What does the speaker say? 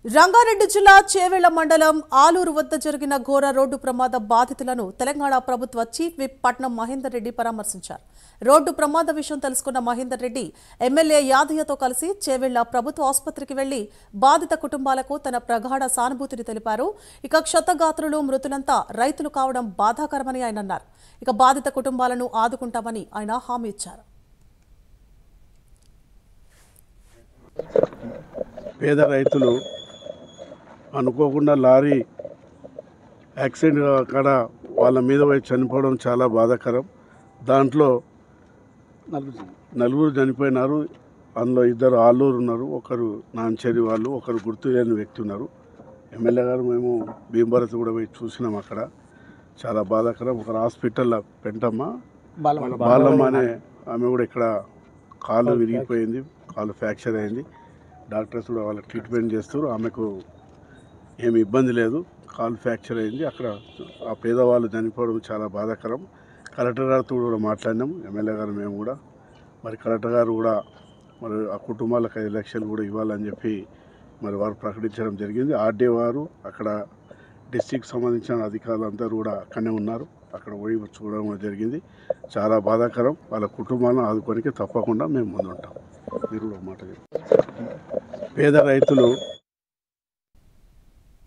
రంగారెడ్డి జిల్లా చేవెళ్ల మండలం ఆలూరు వద్ద జరిగిన ఘోర రోడ్డు ప్రమాద బాధితులను తెలంగాణ ప్రభుత్వ చీఫ్ విప్ పట్నం మహేందర్ రెడ్డి పరామర్శించారు. రోడ్డు ప్రమాద విషయం తెలుసుకున్న మహేందర్ రెడ్డి ఎమ్మెల్యే యాదయ్యతో కలిసి చేవెళ్ల ప్రభుత్వ ఆసుపత్రికి వెళ్లి బాధిత కుటుంబాలకు తన ప్రగాఢ సానుభూతిని తెలిపారు. ఇక క్షతగాత్రులు మృతులంతా రైతులు కావడం బాధాకరమని ఆయన అన్నారు. ఇక బాధిత కుటుంబాలను ఆదుకుంటామని ఆయన హామీ ఇచ్చారు. పేద రైతులు అనుకోకుండా లారీ యాక్సిడెంట్ అక్కడ వాళ్ళ మీద పోయి చనిపోవడం చాలా బాధాకరం. దాంట్లో నలుగురు చనిపోయినారు. అందులో ఇద్దరు ఆల్లూరు ఉన్నారు, ఒకరు నాంచేరి వాళ్ళు, ఒకరు గుర్తు లేని వ్యక్తి ఉన్నారు. ఎమ్మెల్యే గారు మేము భీమభరత్ కూడా పోయి చూసినాం. అక్కడ చాలా బాధాకరం. ఒకరు హాస్పిటల్లో పెంటమ్మ బాలమ్మ అనే ఆమె కూడా ఇక్కడ కాలు విరిగిపోయింది, కాలు ఫ్రాక్చర్ అయింది. డాక్టర్స్ కూడా వాళ్ళకి ట్రీట్మెంట్ చేస్తారు. ఆమెకు ఏమి ఇబ్బంది లేదు, కాలు ఫ్రాక్చర్ అయింది. అక్కడ ఆ పేదవాళ్ళు చనిపోవడం చాలా బాధాకరం. కలెక్టర్ గారితో కూడా మాట్లాడినాం, ఎమ్మెల్యే గారు మేము కూడా. మరి కలెక్టర్ గారు కూడా మరి ఆ కుటుంబాలకు 5 లక్షలు కూడా ఇవ్వాలని చెప్పి మరి వారు ప్రకటించడం జరిగింది. ఆర్డీ వారు అక్కడ డిస్ట్రిక్ట్ సంబంధించిన అధికారులు అందరూ కూడా అక్కడనే ఉన్నారు. అక్కడ పోయి చూడడం జరిగింది. చాలా బాధాకరం. వాళ్ళ కుటుంబాలను ఆదుకోనికి తప్పకుండా మేము ముందుంటాం. మీరు కూడా మాట పేద రైతులు